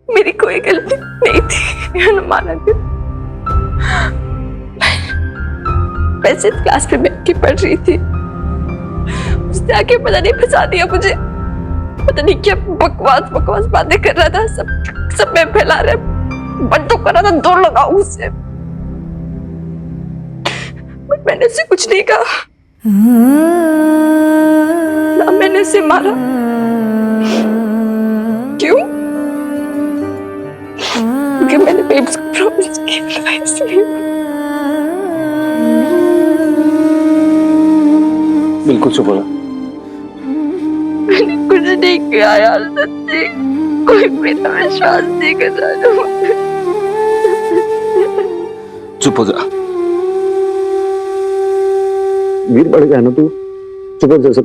मेरी कोई गलती नहीं थी हनुमाना की। मैं सिर्फ क्लास में बैठ के पढ़ रही थी, उसने आके पता नहीं फंसा दिया मुझे। पता नहीं क्या बकवास बकवास बातें कर रहा था, सब में फैला रहे, बंद तो कर रहा था, दौड़ लगाऊं उससे, बट मैंने उसे कुछ नहीं कहा। ना मैंने उसे मारा। क्यों? क्योंकि मैंने बेब्स को प्रॉमिस किया था, इसलिए। बिल्कुल चुप हो जा। मैंने कुछ नहीं किया यार, सच्ची कोई मेरा विश्वास नहीं कर रहा। चुप हो जा। वीर बढ़ गया ना तू, चुप हो जा।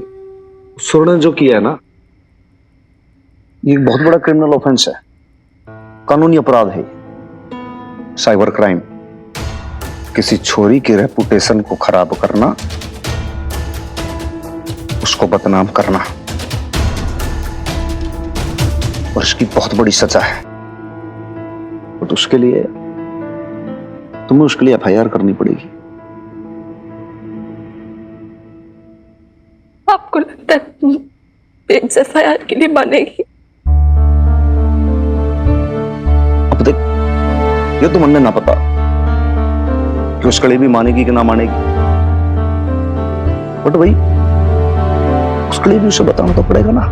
स्वर्ण जो किया है ना, ये एक बहुत बड़ा क्रिमिनल ऑफेंस है, कानूनी अपराध है, साइबर क्राइम। किसी छोरी की रेपुटेशन को खराब करना, उसको बदनाम करना, और इसकी बहुत बड़ी सजा है। तो उसके लिए तुम्हें उसके लिए एफआईआर करनी पड़ेगी। आपको लगता है बेब्स एफआईआर के लिए मानेगी? अब देख, ये तो मन में ना पता कि उसके लिए भी मानेगी कि ना मानेगी, बट भाई उसके लिए भी उसे बताना तो पड़ेगा ना।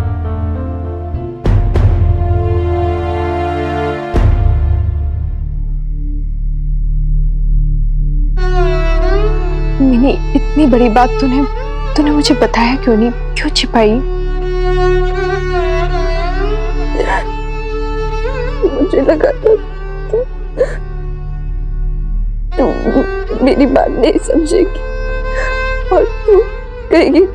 मिनी, इतनी बड़ी बात तूने मुझे बताया क्यों नहीं? क्यों छिपाई? मुझे लगा था तू मेरी बात नहीं समझेगी और तू कहेगी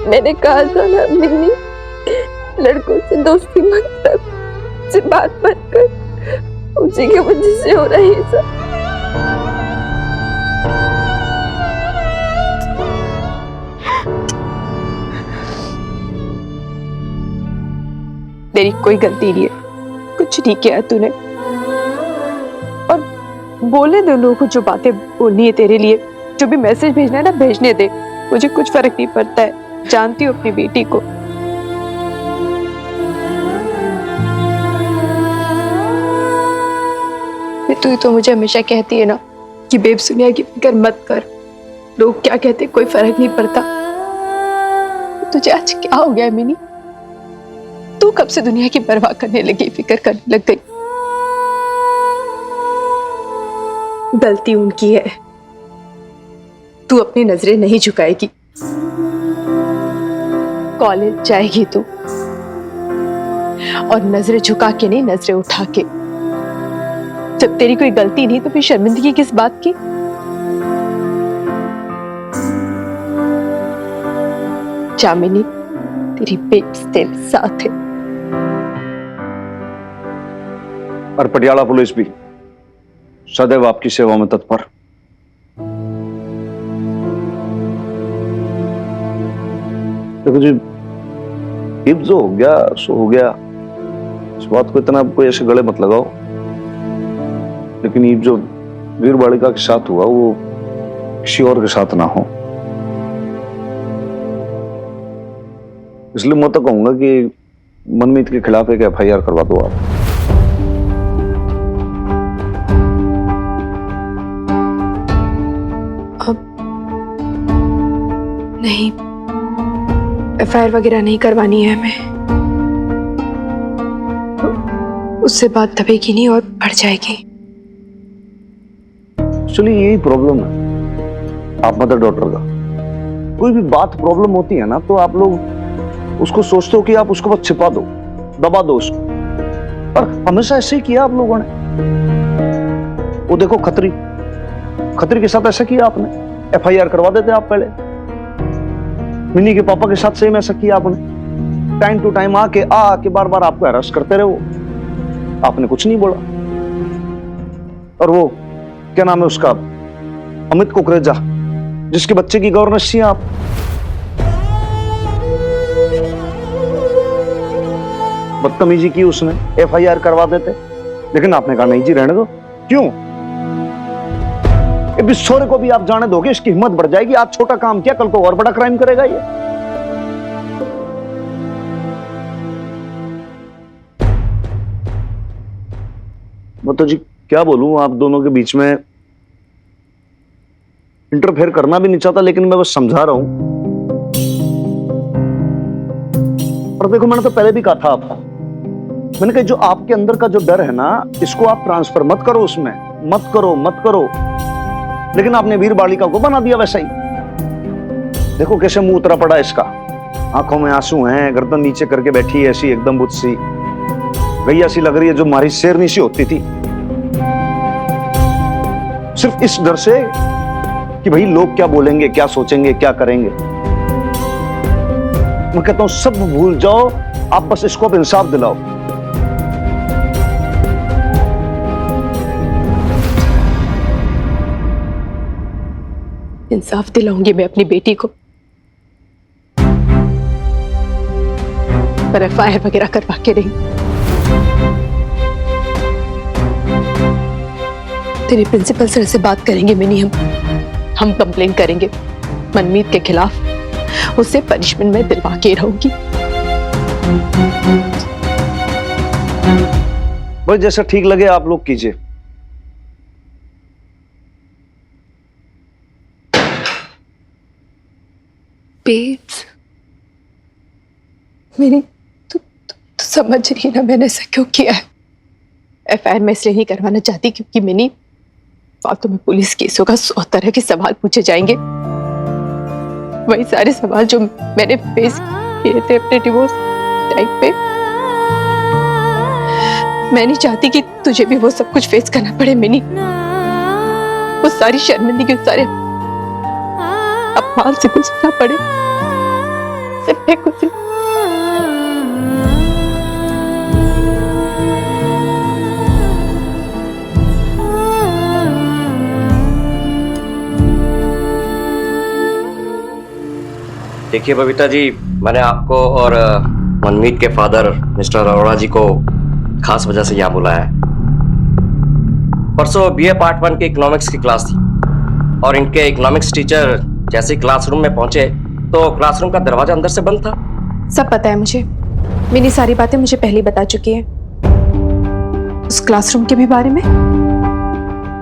मैंने कहा था ना मिनी, लड़कों से दोस्ती मत कर, से बात मत कर, उसी की वजह से हो रहा है ये सब। तेरी कोई गलती नहीं है, कुछ नहीं किया तूने। और बोले दो लोगों को जो बातें बोलनी है तेरे लिए, जो भी मैसेज भेजना है ना भेजने दे, मुझे कुछ फर्क नहीं पड़ता है। जानती हूँ अपनी बेटी को। तू तो मुझे हमेशा कहती है ना कि बेब सुनिया की फिक्र मत कर, लोग क्या कहते कोई फर्क नहीं पड़ता। तुझे आज क्या हो गया मिनी? तू कब से दुनिया की परवाह करने लगी, फिक्र करने लग गई? गलती उनकी है, तू अपनी नजरें नहीं झुकाएगी। कॉलेज जाएगी तू, और नजरें झुका के नहीं, नजरें उठा के। जब तेरी कोई गलती नहीं तो फिर शर्मिंदगी किस बात की? जामिनी, तेरी बेब्स तेरे साथ है। और पटियाला पुलिस भी सदैव आपकी सेवा में तत्पर। देखो जी, इब जो हो गया सो हो गया, इस बात को इतना कोई ऐसे गले मत लगाओ। लेकिन ये जो वीर बालिका के साथ हुआ वो किसी और के साथ ना हो, इसलिए मैं तो कहूंगा कि मनमीत के खिलाफ एक एफआईआर करवा दो आप। नहीं, एफआईआर वगैरह नहीं करवानी है हमें। उससे बात दबेगी नहीं और बढ़ जाएगी। चलिए, यही प्रॉब्लम है आप मदर डॉटर का। कोई भी बात प्रॉब्लम होती है ना, तो आप लोग उसको सोचते हो कि आप उसको बस छिपा दो, दबा दो उसको, और हमेशा ऐसे ही किया आप लोगों ने। वो देखो खत्री के साथ ऐसा किया आपने, एफआईआर करवा देते आप पहले। मिनी के पापा के साथ सेम ऐसा किया आपने, टाइम टू टाइम आके बार बार आपको अरेस्ट करते रहे वो, आपने कुछ नहीं बोला। और वो क्या नाम है उसका, अमित कुकरेजा, जिसके बच्चे की गवर्नेंस थी आप। बदतमीजी की उसने, FIR करवा देते, लेकिन आपने कहा नहीं जी रहने दो। क्यों? बिस्सोरे को भी आप जाने दोगे, इसकी हिम्मत बढ़ जाएगी। आज छोटा काम किया, कल को और बड़ा क्राइम करेगा ये। मैं तो जी क्या बोलूं, आप दोनों के बीच में इंटरफेयर करना भी नहीं चाहता, लेकिन मैं बस समझा रहा हूं। और देखो, मैंने तो पहले भी कहा था आपको, मैंने कहा जो आपके अंदर का जो डर है ना, इसको आप ट्रांसफर मत करो उसमें, मत करो। लेकिन आपने वीर बालिका को बना दिया वैसा ही। देखो कैसे मुंह उतरा पड़ा इसका, आंखों में आंसू हैं, गर्दन नीचे करके बैठी है ऐसी एकदम बुत सी, गैया सी लग रही है जो मारी शेरनी सी होती थी, सिर्फ इस डर से कि भाई लोग क्या बोलेंगे, क्या सोचेंगे, क्या करेंगे। मैं कहता हूं सब भूल जाओ, आप बस इसको अब इंसाफ दिलाओ। इंसाफ दिलाऊंगी मैं अपनी बेटी को, पर FIR वगैरह करवा के नहीं। तेरे प्रिंसिपल सर से बात करेंगे मिनी, हम कंप्लेन करेंगे मनमीत के खिलाफ, उसे पनिशमेंट में दिलवा के रहूंगी। बस जैसा ठीक लगे आप लोग कीजिए। बेब्स, मेरी तू समझ रही ना मैंने ऐसा क्यों किया है। FIR मैं इसलिए नहीं करवाना चाहती क्योंकि मिनी फालतू में पुलिस केसों का 100 तरह के सवाल पूछे जाएंगे, वही सारे सवाल जो मैंने फेस किए थे अपने डिवोर्स टाइम पे। मैं नहीं चाहती कि तुझे भी वो सब कुछ फेस करना पड़े मिनी, वो सारी शर्मिंदगी, उस सारे अपमान से गुजरना पड़े। सिर्फ मैं कुछ देखिए बबीता जी, मैंने आपको और मनमीत के फादर मिस्टर अरोड़ा जी को खास वजह से यहाँ बुलाया है। परसों BA पार्ट 1 की इकोनॉमिक्स की क्लास थी और इनके इकोनॉमिक्स टीचर जैसे ही क्लासरूम में पहुंचे तो क्लासरूम का दरवाजा अंदर से बंद था। सब पता है मुझे, मेरी सारी बातें मुझे पहले बता चुकी है, उस क्लासरूम के भी बारे में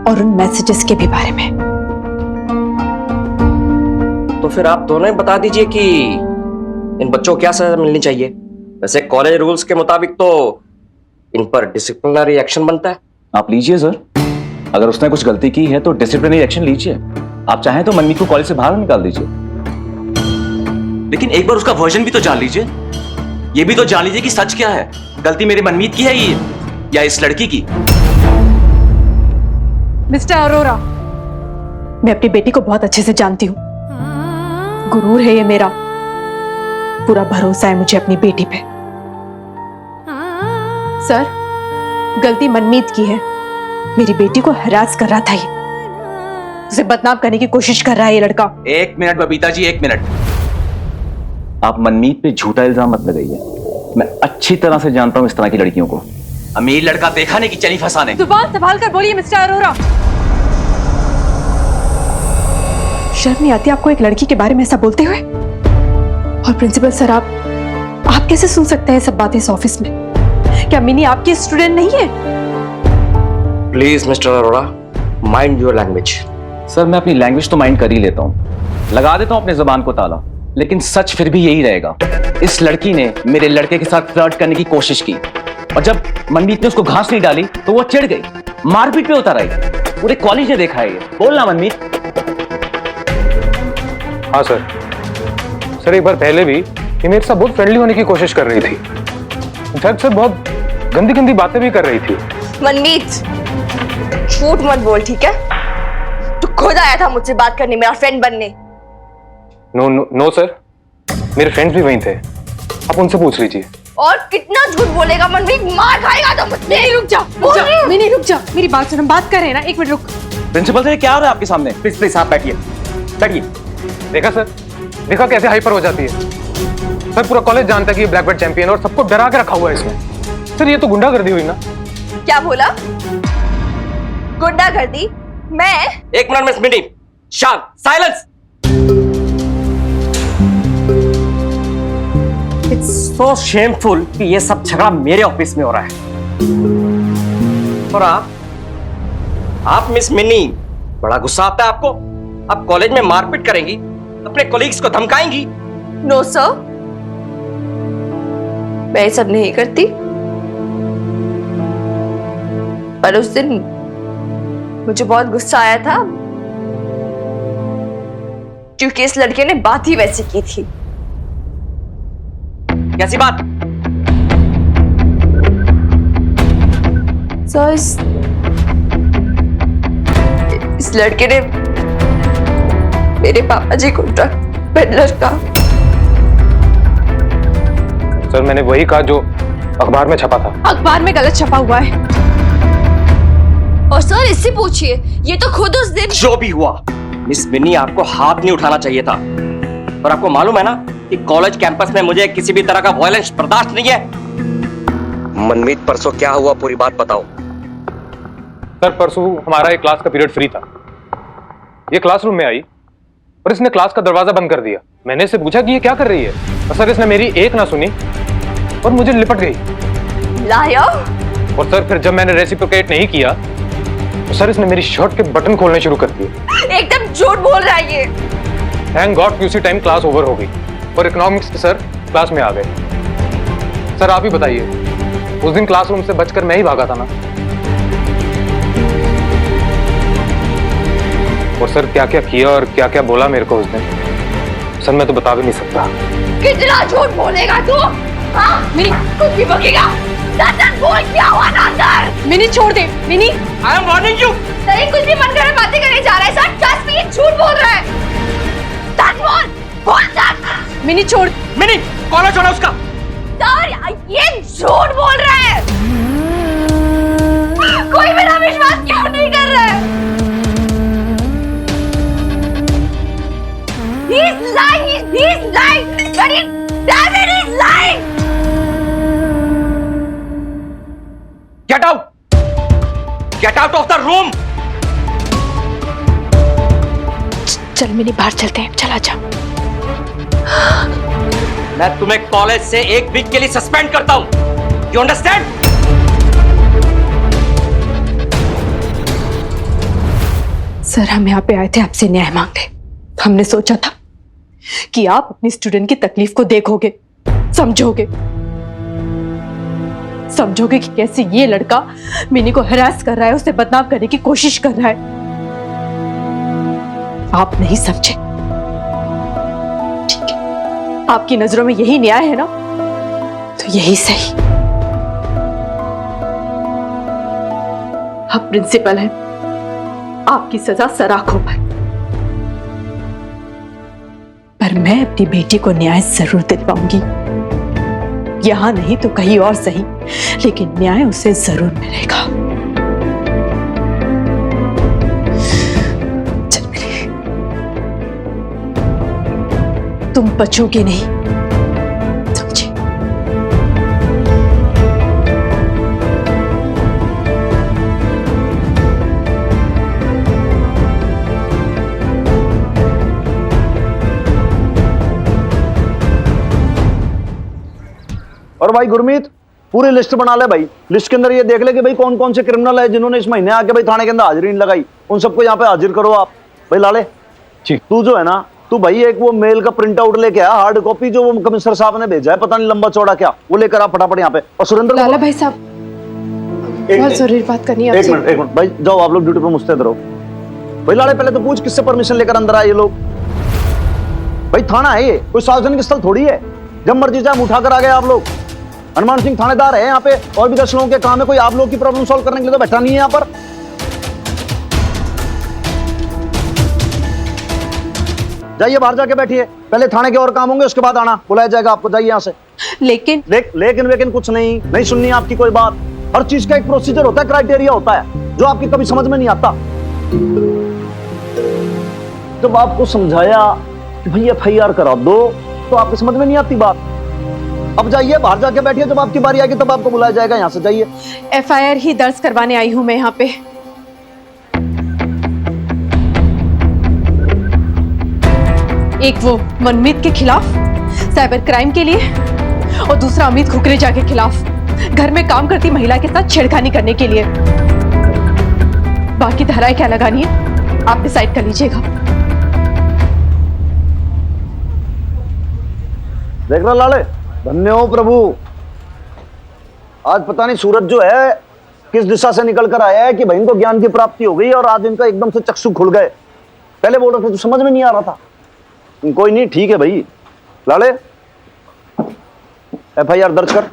और उन मैसेजेस के भी बारे में। तो फिर आप दोनों ही बता दीजिए कि इन बच्चों को क्या सजा मिलनी चाहिए। वैसे कॉलेज रूल्स के मुताबिक तो इन पर डिसिप्लिनरी एक्शन बनता है। आप लीजिए सर, अगर उसने कुछ गलती की है तो डिसिप्लिनरी एक्शन लीजिए। आप चाहें तो मनमीत को कॉलेज से बाहर निकाल दीजिए। लेकिन एक बार उसका वर्जन भी तो जान लीजिए, ये भी तो जान लीजिए कि सच क्या है। गलती मेरे मनमीत की है ये या इस लड़की की? मिस्टर अरोरा, मैं अपनी बेटी को बहुत अच्छे से जानती हूँ, गुरूर है ये मेरा, पूरा भरोसा है मुझे अपनी बेटी पे। सर, गलती मनमीत की है, मेरी बेटी को हरास कर रहा था ये, उसे बदनाम करने की कोशिश कर रहा है ये लड़का। एक मिनट बबीता जी, एक मिनट। आप मनमीत पे झूठा इल्जाम मत लगाइए, मैं अच्छी तरह से जानता हूं इस तरह की लड़कियों को। अमीर लड़का देखा नहीं कि चली फंसाने। जुबान संभाल कर बोलिए मिस्टर अरोरा। शर्म नहीं आती आपको एक लड़की के बारे में ऐसा बोलते हुए? और प्रिंसिपल सर, आप कैसे सुन सकते हैं सब बातें इस ऑफिस में? क्या मिनी आपकी स्टूडेंट नहीं है? Please mister Arora, mind your language. Sir, मैं अपनी लैंग्वेज तो माइंड कर ही लेता हूं, लगा देता हूं अपने जुबान को ताला, लेकिन सच फिर भी यही रहेगा। इस लड़की ने मेरे लड़के के साथ फ्लर्ट करने की कोशिश की और जब मनमीत ने उसको घास नहीं डाली तो वो चिढ़ गई, मारपीट पे उतर आई। पूरे कॉलेज ने देखा है ये। बोलना मनमीत। हाँ सर, एक बार पहले भी ये मेरे साथ बहुत फ्रेंडली होने की कोशिश कर रही थी, इनफैक्ट सर बहुत गंदी गंदी बातें भी कर रही थी। मनमीत, झूठ मत बोल, ठीक है? तू खुद आया था मुझसे बात करने, मेरा फ्रेंड बनने। नो सर, मेरे फ्रेंड्स भी वहीं थे, आप उनसे पूछ लीजिए। और कितना झूठ बोलेगा मनमीत, मार खाएगा तो मुझसे। नहीं, रुक जा, मिनी रुक जा, मेरी बात सुन, हम बात कर रहे हैं ना, एक मिनट रुक। प्रिंसिपल सर, क्या हो रहा है आपके सामने? प्लीज प्लीज आप बैठिए, बैठिए। देखा सर, देखा कैसे हाइपर हो जाती है। सर पूरा कॉलेज जानता है कि ये ब्लैक बेल्ट चैंपियन और सबको डरा के रखा हुआ है इसमें। सर ये तो गुंडागर्दी हुई ना। क्या बोला? गुंडागर्दी? मैं? एक मिनट मिस मिनी, शांत, साइलेंस। इट्स सो शेमफुल कि ये सब झगड़ा मेरे ऑफिस में हो रहा है। और आप मिस मिनी, बड़ा गुस्सा आता है आपको? आप कॉलेज में मारपीट करेंगी, अपने कोलीग्स को धमकाएंगी? नो सर, मैं ये सब नहीं करती। पर उस दिन मुझे बहुत गुस्सा आया था क्योंकि इस लड़के ने बात ही वैसी की थी। कैसी बात? सर, इस लड़के ने मेरे पापा जी को ड्रग पेडलर का। सर मैंने वही कहा जो अखबार में छपा था। अखबार में गलत छपा हुआ है। और सर इससे पूछिए, ये तो खुद उस दिन। जो भी हुआ मिस मिनी, आपको हाथ नहीं उठाना चाहिए था। और आपको मालूम है ना कि कॉलेज कैंपस में मुझे किसी भी तरह का वायलेंस बर्दाश्त नहीं है। मनमीत, परसों क्या हुआ, पूरी बात बताओ। सर परसों हमारा एक क्लास का पीरियड फ्री था। ये क्लासरूम में आई और इसने क्लास का दरवाजा बंद कर दिया। मैंने इससे पूछा कि ये क्या कर रही है, और सर इसने मेरी एक ना सुनी और मुझे लिपट गई। लायर। और सर फिर जब मैंने रेसिप्रोकेट नहीं किया तो सर इसने मेरी शर्ट के बटन खोलने शुरू कर दिए। एकदम झूठ बोल रहा है ये। थैंक गॉड कि उसी टाइम क्लास ओवर हो गई और इकोनॉमिक्स के सर क्लास में आ गए। सर आप ही बताइए, उस दिन क्लासरूम से बचकर मैं ही भागा था ना। और सर क्या क्या किया और क्या क्या बोला मेरे को उस दिन, सर मैं तो बता भी नहीं सकता। कितना झूठ बोलेगा तू? हाँ? मिनी कुछ भी बकेगा। सच बोल, क्या हुआ ना सर? मिनी छोड़ दे। Mini, I am warning you. Sir कुछ भी मन करे बातें करने जा रहा है सर। ट्रस्ट मी, ये झूठ बोल रहा है। सच बोल, बोल सच। मिनी छोड़। मिनी, कॉलर छोड़ा उसका। सर ये झूठ बोल रहा है। कोई मेरा विश्वास क्यों नहीं कर रहा है? He's lying. He's lying. But damn it, he's lying. Get out! Get out of the room! चल मिनी, बाहर चलते हैं। चला जा। मैं तुम्हें कॉलेज से एक वीक के लिए सस्पेंड करता हूं। You understand? सर हम यहाँ पे आए थे आपसे न्याय मांगने। हमने सोचा था कि आप अपनी स्टूडेंट की तकलीफ को देखोगे, समझोगे कि कैसे ये लड़का मिनी को हरास कर रहा है, उसे बदनाम करने की कोशिश कर रहा है। आप नहीं समझे। ठीक है, आपकी नजरों में यही न्याय है ना, तो यही सही। आप प्रिंसिपल हैं, आपकी सजा सराखों पर मैं अपनी बेटी को न्याय जरूर दिलवाऊंगी। यहां नहीं तो कहीं और सही, लेकिन न्याय उसे जरूर मिलेगा। चल मेरे, तुम बचोगे नहीं, समझे? और भाई गुरमीत, पूरी लिस्ट बना ले भाई। लिस्ट के अंदर ये देख ले कि भाई कौन कौन से क्रिमिनल है जिन्होंने इस महीने आके भाई थाने के अंदर हाजिरी नहीं लगाई। उन सबको यहाँ पे हाजिर करो आप। भाई लाले जी। तू जो है ना, तू भाई एक वो मेल का प्रिंट आउट लेके आ, हार्ड कॉपी जो वो कमिश्नर साहब ने भेजा है, पता नहीं लंबा चौड़ा क्या, वो लेकर आ फटाफट यहाँ पे। और सुरेंद्र लाला भाई साहब, बहुत जरूरी बात करनी है। एक मिनट भाई, जाओ आप लोग ड्यूटी पे मुस्तैद रहो। भाई लाले पहले तो पूछ किससे परमिशन लेकर अंदर आए ये लोग। भाई थाना है ये, कोई सार्वजनिक स्थल थोड़ी है, जब मर्जी चाहे उठा कर आ गए आप लोग। हनुमान सिंह थानेदार है यहाँ पे, और भी 10 लोगों के काम है, कोई आप लोग की प्रॉब्लम सॉल्व करने के लिए तो बैठा नहीं है यहाँ पर। जाइए बाहर जाके बैठिए, पहले थाने के और काम होंगे, उसके बाद आना, बुलाया जाएगा आपको। जाइए यहाँ से। लेकिन कुछ नहीं सुननी है आपकी कोई बात। हर चीज का एक प्रोसीजर होता है, क्राइटेरिया होता है, जो आपकी कभी समझ में नहीं आता। जब आपको समझाया कि भाई FIR करा दो, तो आपको समझ में नहीं आती बात। अब जाइए, बाहर जाके बैठिए, जब आपकी बारी आएगी तब आपको बुलाया जाएगा, यहाँ से जाइए। FIR ही दर्ज करवाने आई हूं मैं यहाँ पे। एक वो मनमीत के खिलाफ साइबर क्राइम के लिए, और दूसरा अमित कुकरेजा के खिलाफ घर में काम करती महिला के साथ छेड़खानी करने के लिए। बाकी धाराएं क्या लगानी है आप डिसाइड कर लीजिएगा। देख रहा लाले, धन्य हो प्रभु, आज पता नहीं सूरज जो है किस दिशा से निकल कर आया है कि भाई इनको ज्ञान की प्राप्ति हो गई और आज इनका एकदम से चक्षु खुल गए। पहले बोल रहे थे तो समझ में नहीं आ रहा था। कोई नहीं, ठीक है भाई। लाले, FIR दर्ज कर,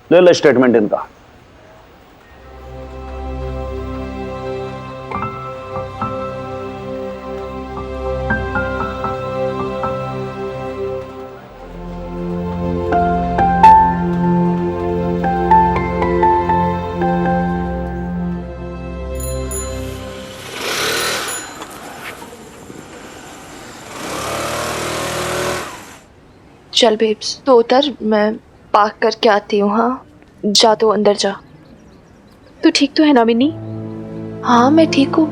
ले ले स्टेटमेंट इनका। चल बेब्स, तो उतर, मैं पार्क करके आती हूँ। हाँ जा, तो अंदर जा। तो ठीक तो है ना मिनी? हाँ मैं ठीक हूँ।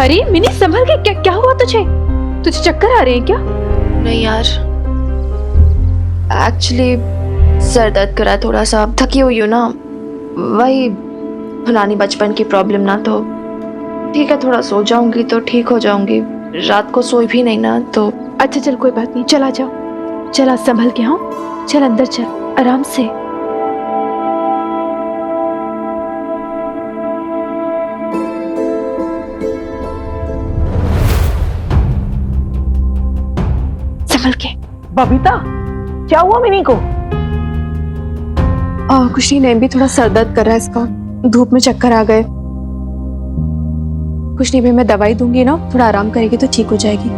अरे मिनी संभल के, क्या क्या हुआ तुझे? तुझे चक्कर आ रहे हैं क्या? नहीं यार, एक्चुअली सर दर्द करा, थोड़ा सा थकी हुई हूँ ना, वही पुरानी बचपन की प्रॉब्लम ना। तो ठीक है, थोड़ा सो जाऊंगी तो ठीक हो जाऊंगी। रात को सोई भी नहीं ना तो। अच्छा चल कोई बात नहीं, चला जाओ, चला संभल के। हाँ चल अंदर चल, आराम से। संभल के। बबीता, क्या हुआ मिनी को? कुछ नहीं, भी थोड़ा सर दर्द कर रहा है इसका, धूप में चक्कर आ गए। कुछ नहीं भी, मैं दवाई दूंगी ना, थोड़ा आराम करेगी तो ठीक हो जाएगी।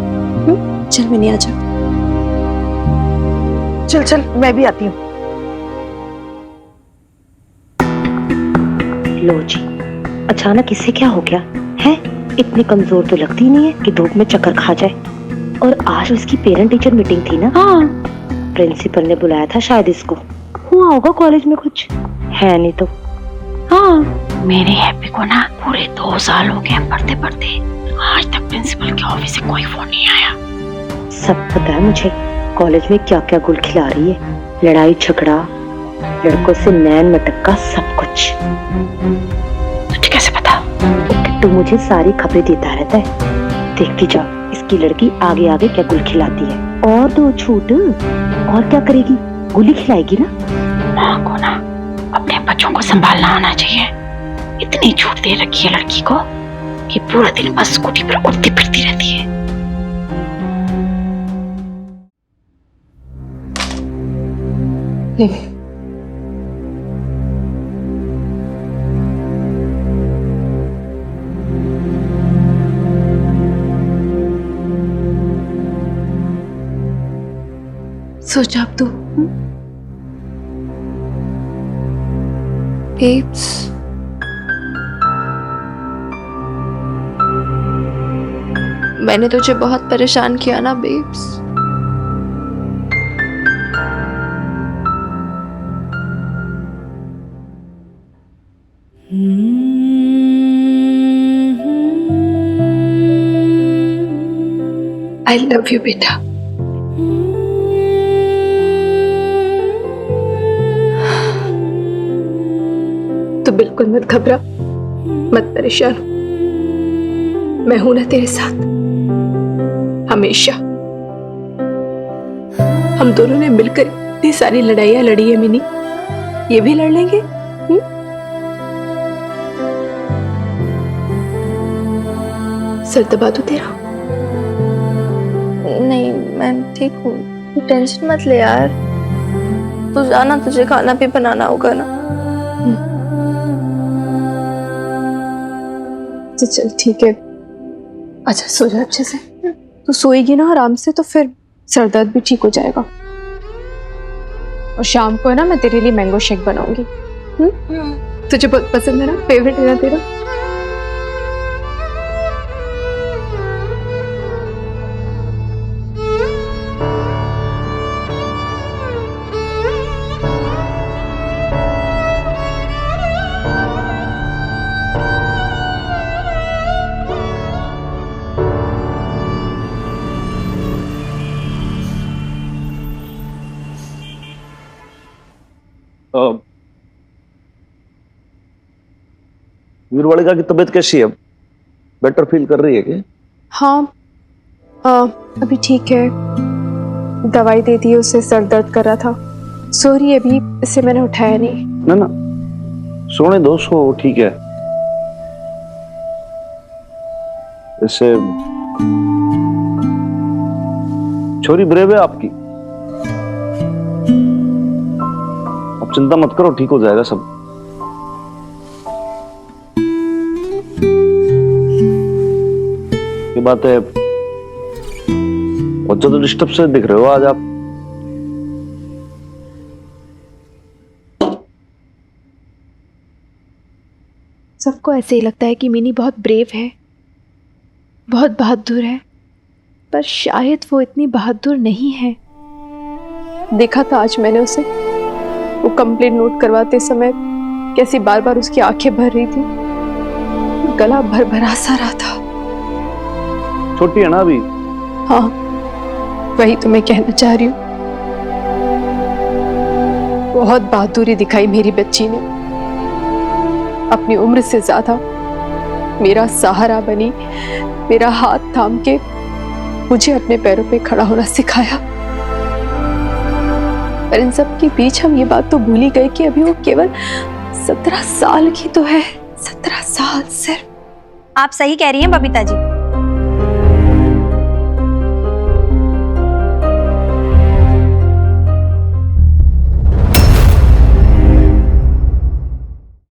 चल मिनी आ जा। चल चल, मैं भी आती हूँ। लो जी, अचानक इसे क्या हो गया है? इतनी कमजोर तो लगती नहीं है कि धूप में चक्कर खा जाए। और आज उसकी पेरेंट टीचर मीटिंग थी ना? हाँ, प्रिंसिपल ने बुलाया था शायद इसको। हुआ होगा कॉलेज में कुछ, है नहीं तो। हाँ, मेरे हैप्पी को ना पूरे 2 साल हो गए पढ़ते पढ़ते, आज तक प्रिंसिपल के ऑफिस से कोई फोन नहीं आया। सब पता है मुझे कॉलेज में क्या क्या गुल खिला रही है, लड़ाई झगड़ा, लड़कों से नैन मटक्का, सब कुछ। तुझे कैसे पता? तू मुझे सारी खबरें देता रहता है, देखती जा इसकी लड़की आगे आगे क्या गुल खिलाती है। और 2 छूट और क्या करेगी, गुली खिलाएगी ना। माँ को ना अपने बच्चों को संभालना आना चाहिए। इतनी छूट दे रखी है लड़की को कि पूरा दिन बस स्कूटी पर उड़ती फिरती रहती है। सोचा अब तू। बेब्स, मैंने तुझे बहुत परेशान किया ना बेब्स। I love you बेटा। तो बिल्कुल मत घबरा, मत परेशान, मैं हूं ना तेरे साथ हमेशा। हम दोनों ने मिलकर इतनी सारी लड़ाइयां लड़ी है मिनी, ये भी लड़ लेंगे। सर दबा दो तेरा। नहीं मैं ठीक हूँ, तू टेंशन मत ले यार। तू जाना, तुझे खाना भी बनाना होगा ना। चल ठीक है, अच्छा सो जा अच्छे से। तू सोएगी ना आराम से तो फिर सर दर्द भी ठीक हो जाएगा। और शाम को है ना मैं तेरे लिए मैंगो शेक बनाऊंगी। तुझे बहुत पसंद है ना, फेवरेट है ना तेरा। वीरवाड़िका की तबीयत कैसी है? बेटर फील कर रही है क्या? हाँ अभी ठीक है, दवाई दे दी, उसे सर दर्द कर रहा था, सो रही है अभी, इसे मैंने उठाया नहीं। ना ना, सोने दो, सो ठीक है। इसे छोरी ब्रेव है आपकी, अब चिंता मत करो, ठीक हो जाएगा सब। ये बात है, बहुत ज्यादा डिस्टर्ब से दिख रहे हो आज आप। सबको ऐसे ही लगता है कि मिनी बहुत ब्रेव है, बहुत बहादुर है, पर शायद वो इतनी बहादुर नहीं है। देखा था आज मैंने उसे, वो कंप्लेंट नोट करवाते समय कैसी बार बार उसकी आंखें भर रही थी, गला भरभरा सा रहा था। छोटी है ना अभी। हाँ वही तो मैं कहना चाह रही हूँ, बहुत बहादुरी दिखाई मेरी बच्ची ने, अपनी उम्र से ज्यादा मेरा सहारा बनी, मेरा हाथ थाम के मुझे अपने पैरों पे खड़ा होना सिखाया। पर इन सब के बीच हम ये बात तो भूल ही गए कि अभी वो केवल 17 साल की तो है, 17 साल सिर्फ। आप सही कह रही हैं बबीता जी,